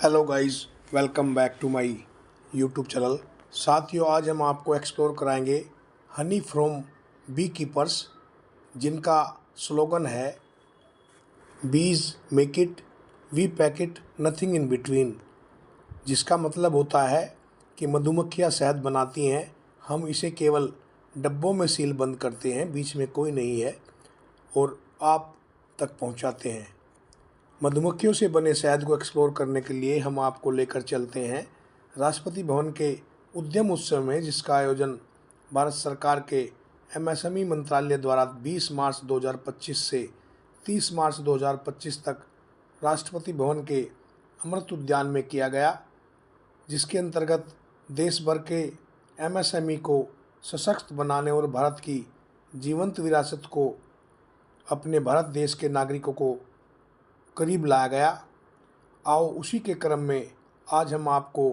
Hello guys, welcome back to my YouTube channel. साथियों, आज हम आपको एक्सप्लोर कराएंगे हनी फ्रॉम बी कीपर्स, जिनका स्लोगन है bees make it, we pack it, nothing in between. जिसका मतलब होता है कि मधुमक्खियाँ शहद बनाती हैं, हम इसे केवल डब्बों में सील बंद करते हैं, बीच में कोई नहीं है, और आप तक पहुंचाते हैं। मधुमक्खियों से बने शहद को एक्सप्लोर करने के लिए हम आपको लेकर चलते हैं राष्ट्रपति भवन के उद्यम उत्सव में, जिसका आयोजन भारत सरकार के एमएसएमई मंत्रालय द्वारा 20 मार्च 2025 से 30 मार्च 2025 तक राष्ट्रपति भवन के अमृत उद्यान में किया गया, जिसके अंतर्गत देश भर के एमएसएमई को सशक्त बनाने और भारत की जीवंत विरासत को अपने भारत देश के नागरिकों को करीब लाया गया। आओ उसी के क्रम में आज हम आपको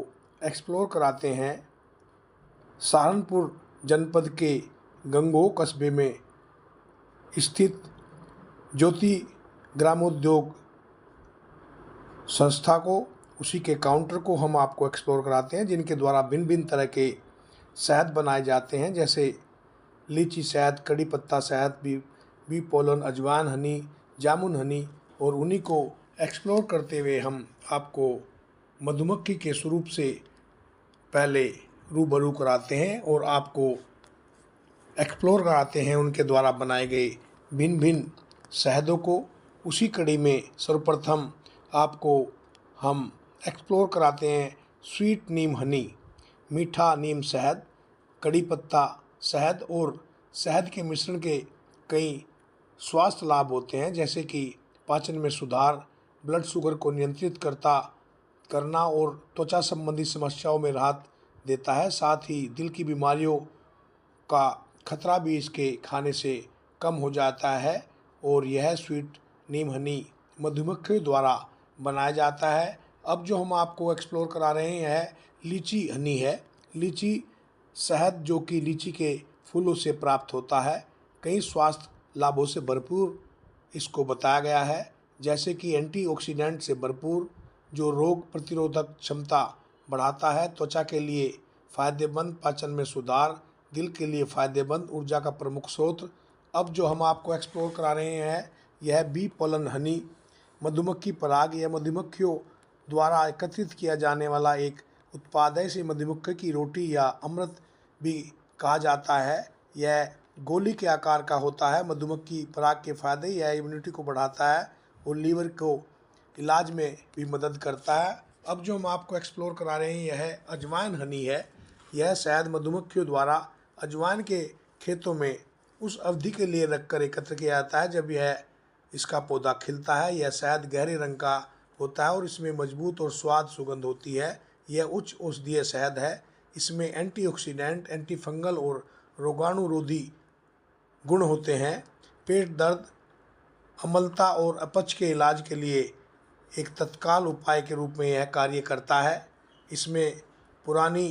एक्सप्लोर कराते हैं सहारनपुर जनपद के गंगोह कस्बे में स्थित ज्योति ग्रामोद्योग संस्था को। उसी के काउंटर को हम आपको एक्सप्लोर कराते हैं, जिनके द्वारा भिन्न भिन्न तरह के शहद बनाए जाते हैं, जैसे लीची शहद, कड़ी पत्ता शहद, बी पोलन, अजवाइन हनी, जामुन हनी। और उन्हीं को एक्सप्लोर करते हुए हम आपको मधुमक्खी के स्वरूप से पहले रूबरू कराते हैं और आपको एक्सप्लोर कराते हैं उनके द्वारा बनाए गए भिन्न भिन्न शहदों को। उसी कड़ी में सर्वप्रथम आपको हम एक्सप्लोर कराते हैं स्वीट नीम हनी, मीठा नीम शहद, कड़ी पत्ता शहद। और शहद के मिश्रण के कई स्वास्थ्य लाभ होते हैं, जैसे कि पाचन में सुधार, ब्लड शुगर को नियंत्रित करना और त्वचा संबंधी समस्याओं में राहत देता है। साथ ही दिल की बीमारियों का खतरा भी इसके खाने से कम हो जाता है। और यह स्वीट नीम हनी मधुमक्खियों द्वारा बनाया जाता है। अब जो हम आपको एक्सप्लोर करा रहे हैं लीची हनी है। लीची शहद जो कि लीची के फूलों से प्राप्त होता है, कई स्वास्थ्य लाभों से भरपूर इसको बताया गया है, जैसे कि एंटीऑक्सीडेंट से भरपूर, जो रोग प्रतिरोधक क्षमता बढ़ाता है, त्वचा के लिए फ़ायदेमंद, पाचन में सुधार, दिल के लिए फ़ायदेमंद, ऊर्जा का प्रमुख स्रोत। अब जो हम आपको एक्सप्लोर करा रहे हैं यह बी पोलन हनी, मधुमक्खी पराग या मधुमक्खियों द्वारा एकत्रित किया जाने वाला एक उत्पाद है। इसे मधुमक्खी की रोटी या अमृत भी कहा जाता है। यह गोली के आकार का होता है। मधुमक्खी पराग के फायदे, यह इम्यूनिटी को बढ़ाता है और लीवर को इलाज में भी मदद करता है। अब जो हम आपको एक्सप्लोर करा रहे हैं यह अजवाइन हनी है। यह शहद मधुमक्खियों द्वारा अजवाइन के खेतों में उस अवधि के लिए रखकर एकत्र किया जाता है जब इसका पौधा खिलता है। यह शहद गहरे रंग का होता है और इसमें मजबूत और स्वाद सुगंध होती है। यह उच्च औषधीय शहद है। इसमें एंटीऑक्सीडेंट, एंटीफंगल और रोगाणुरोधी गुण होते हैं। पेट दर्द, अम्लता और अपच के इलाज के लिए एक तत्काल उपाय के रूप में यह कार्य करता है। इसमें पुरानी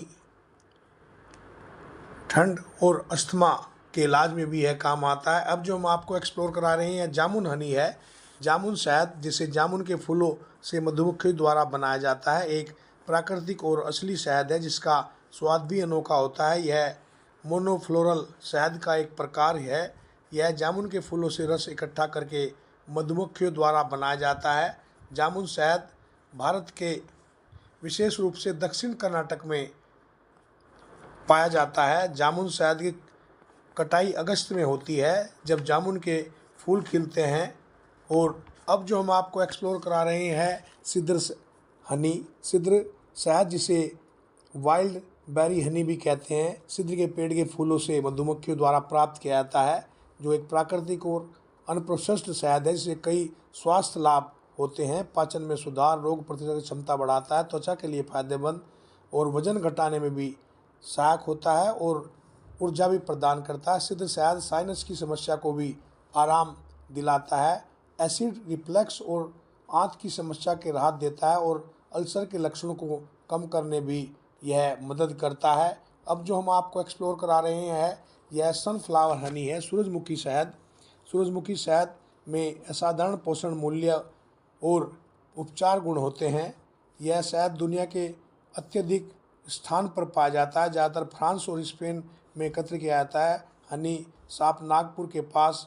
ठंड और अस्थमा के इलाज में भी यह काम आता है। अब जो हम आपको एक्सप्लोर करा रहे हैं जामुन हनी है। जामुन शहद, जिसे जामुन के फूलों से मधुमक्खी द्वारा बनाया जाता है, एक प्राकृतिक और असली शहद है जिसका स्वाद भी अनोखा होता है। यह मोनोफ्लोरल शहद का एक प्रकार है। यह जामुन के फूलों से रस इकट्ठा करके मधुमक्खियों द्वारा बनाया जाता है। जामुन शहद भारत के विशेष रूप से दक्षिण कर्नाटक में पाया जाता है। जामुन शहद की कटाई अगस्त में होती है, जब जामुन के फूल खिलते हैं। और अब जो हम आपको एक्सप्लोर करा रहे हैं सिद्र हनी, सिद्र शहद, जिसे वाइल्ड बेरी हनी भी कहते हैं, सिद्र के पेड़ के फूलों से मधुमक्खियों द्वारा प्राप्त किया जाता है, जो एक प्राकृतिक और अनप्रोसेस्ड शहद है। जिससे कई स्वास्थ्य लाभ होते हैं। पाचन में सुधार, रोग प्रतिरोधक क्षमता बढ़ाता है, त्वचा के लिए फायदेमंद और वजन घटाने में भी सहायक होता है और ऊर्जा भी प्रदान करता है। सिद्ध शहद साइनस की समस्या को भी आराम दिलाता है, एसिड रिफ्लक्स और आंत की समस्या के राहत देता है और अल्सर के लक्षणों को कम करने भी यह मदद करता है। अब जो हम आपको एक्सप्लोर करा रहे हैं यह सनफ्लावर हनी है, सूरजमुखी शहद। सूरजमुखी शहद में असाधारण पोषण मूल्य और उपचार गुण होते हैं। यह शहद दुनिया के अत्यधिक स्थान पर पाया जाता है। ज़्यादातर फ्रांस और स्पेन में एकत्र किया जाता है। हनी साप नागपुर के पास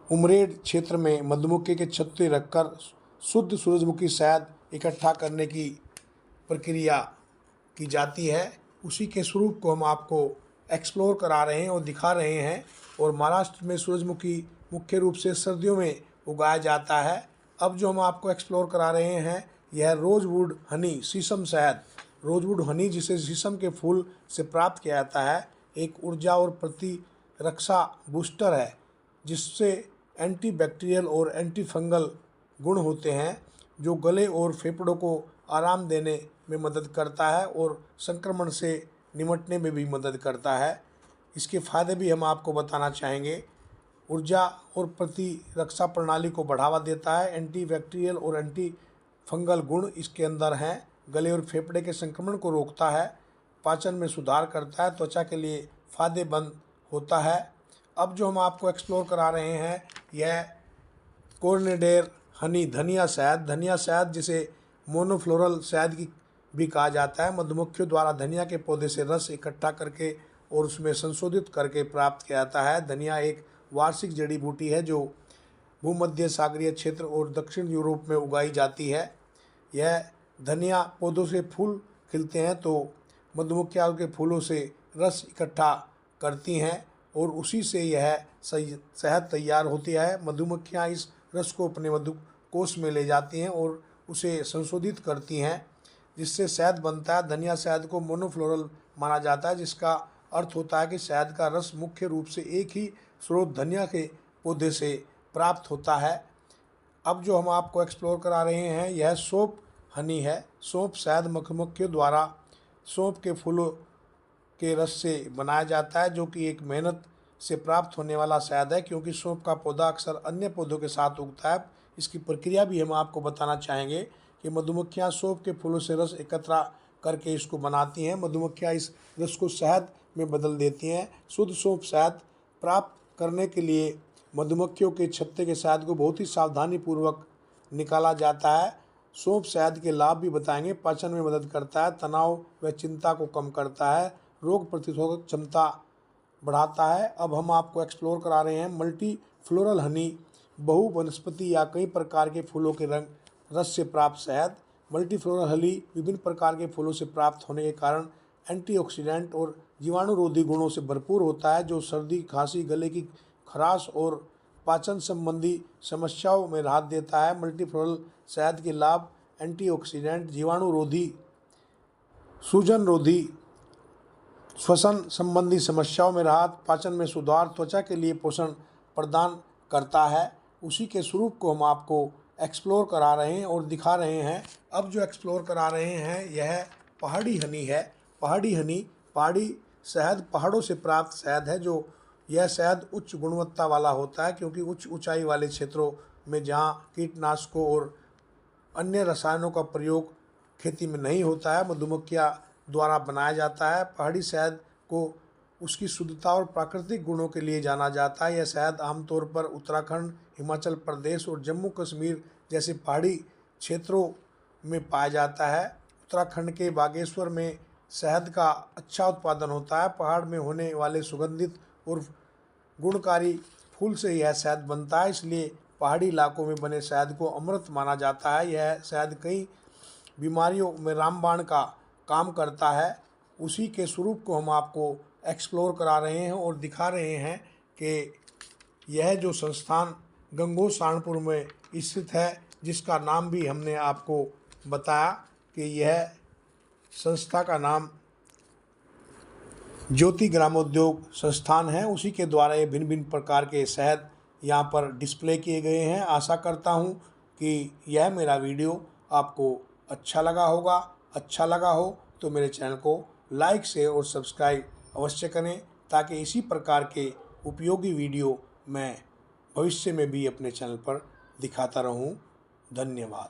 उमरेड क्षेत्र में मधुमक्खी के छत्ते रखकर शुद्ध सूरजमुखी शहद इकट्ठा करने की प्रक्रिया की जाती है। उसी के स्वरूप को हम आपको एक्सप्लोर करा रहे हैं और दिखा रहे हैं। और महाराष्ट्र में सूरजमुखी मुख्य रूप से सर्दियों में उगाया जाता है। अब जो हम आपको एक्सप्लोर करा रहे हैं यह रोजवुड हनी, शीशम शहद। रोजवुड हनी जिसे शीशम के फूल से प्राप्त किया जाता है, एक ऊर्जा और प्रतिरक्षा बूस्टर है जिससे एंटीबैक्टीरियल और एंटी फंगल गुण होते हैं, जो गले और फेफड़ों को आराम देने में मदद करता है और संक्रमण से निपटने में भी मदद करता है। इसके फ़ायदे भी हम आपको बताना चाहेंगे। ऊर्जा और प्रतिरक्षा प्रणाली को बढ़ावा देता है। एंटीबैक्टीरियल और एंटी फंगल गुण इसके अंदर हैं। गले और फेफड़े के संक्रमण को रोकता है। पाचन में सुधार करता है। त्वचा के लिए फ़ायदेमंद होता है। अब जो हम आपको एक्सप्लोर करा रहे हैं यह कोर्नेडेर हनी, धनिया शहद। धनिया शहद जिसे मोनोफ्लोरल शहद की भी कहा जाता है, मधुमक्खियों द्वारा धनिया के पौधे से रस इकट्ठा करके और उसमें संशोधित करके प्राप्त किया जाता है। धनिया एक वार्षिक जड़ी बूटी है जो भूमध्य सागरीय क्षेत्र और दक्षिण यूरोप में उगाई जाती है। यह धनिया पौधों से फूल खिलते हैं तो मधुमक्खियाँ के फूलों से रस इकट्ठा करती हैं और उसी से यह शहद तैयार होती है। मधुमक्खियाँ इस रस को अपने मधुकोश में ले जाती हैं और उसे संशोधित करती हैं जिससे शहद बनता है। धनिया शहद को मोनोफ्लोरल माना जाता है, जिसका अर्थ होता है कि शहद का रस मुख्य रूप से एक ही स्रोत धनिया के पौधे से प्राप्त होता है। अब जो हम आपको एक्सप्लोर करा रहे हैं यह सौंफ हनी है। सौंफ शहद मधुमक्खियों द्वारा सौंफ के फूलों के रस से बनाया जाता है, जो कि एक मेहनत से प्राप्त होने वाला शहद है, क्योंकि सौंफ का पौधा अक्सर अन्य पौधों के साथ उगता है। इसकी प्रक्रिया भी हम आपको बताना चाहेंगे कि मधुमक्खियाँ सौंफ के फूलों से रस एकत्र करके इसको बनाती हैं। मधुमक्खियाँ इस रस को शहद में बदल देती हैं। शुद्ध सौंफ शहद प्राप्त करने के लिए मधुमक्खियों के छत्ते के शहद को बहुत ही सावधानीपूर्वक निकाला जाता है। सौंफ शहद के लाभ भी बताएंगे। पाचन में मदद करता है, तनाव व चिंता को कम करता है, रोग प्रतिरोधक क्षमता बढ़ाता है। अब हम आपको एक्सप्लोर करा रहे हैं मल्टी फ्लोरल हनी, बहु वनस्पति या कई प्रकार के फूलों के रस से प्राप्त शहद। मल्टी फ्लोरल हनी विभिन्न प्रकार के फूलों से प्राप्त होने के कारण एंटीऑक्सीडेंट और जीवाणुरोधी गुणों से भरपूर होता है, जो सर्दी, खांसी, गले की खराश और पाचन संबंधी समस्याओं में राहत देता है। मल्टी फ्लोरल शहद के लाभ एंटीऑक्सीडेंट, जीवाणुरोधी, सूजन रोधी, श्वसन संबंधी समस्याओं में राहत, पाचन में सुधार, त्वचा के लिए पोषण प्रदान करता है। उसी के स्वरूप को हम आपको एक्सप्लोर करा रहे हैं और दिखा रहे हैं। अब जो एक्सप्लोर करा रहे हैं यह पहाड़ी हनी है। पहाड़ी हनी, पहाड़ी शहद पहाड़ों से प्राप्त शहद है। जो यह शहद उच्च गुणवत्ता वाला होता है, क्योंकि उच्च ऊंचाई वाले क्षेत्रों में जहां कीटनाशकों और अन्य रसायनों का प्रयोग खेती में नहीं होता है, मधुमक्खियाँ द्वारा बनाया जाता है। पहाड़ी शहद को उसकी शुद्धता और प्राकृतिक गुणों के लिए जाना जाता है। यह शहद आमतौर पर उत्तराखंड, हिमाचल प्रदेश और जम्मू कश्मीर जैसे पहाड़ी क्षेत्रों में पाया जाता है। उत्तराखंड के बागेश्वर में शहद का अच्छा उत्पादन होता है। पहाड़ में होने वाले सुगंधित और गुणकारी फूल से यह शहद बनता है, इसलिए पहाड़ी इलाकों में बने शहद को अमृत माना जाता है। यह शहद कई बीमारियों में रामबाण का काम करता है। उसी के स्वरूप को हम आपको एक्सप्लोर करा रहे हैं और दिखा रहे हैं कि यह जो संस्थान गंगोह सहारनपुर में स्थित है, जिसका नाम भी हमने आपको बताया कि यह संस्था का नाम ज्योति ग्रामोद्योग संस्थान है। उसी के द्वारा ये भिन्न भिन्न प्रकार के शहद यहाँ पर डिस्प्ले किए गए हैं। आशा करता हूँ कि यह मेरा वीडियो आपको अच्छा लगा होगा। अच्छा लगा हो तो मेरे चैनल को लाइक, शेयर और सब्सक्राइब अवश्य करें, ताकि इसी प्रकार के उपयोगी वीडियो मैं भविष्य में भी अपने चैनल पर दिखाता रहूं। धन्यवाद।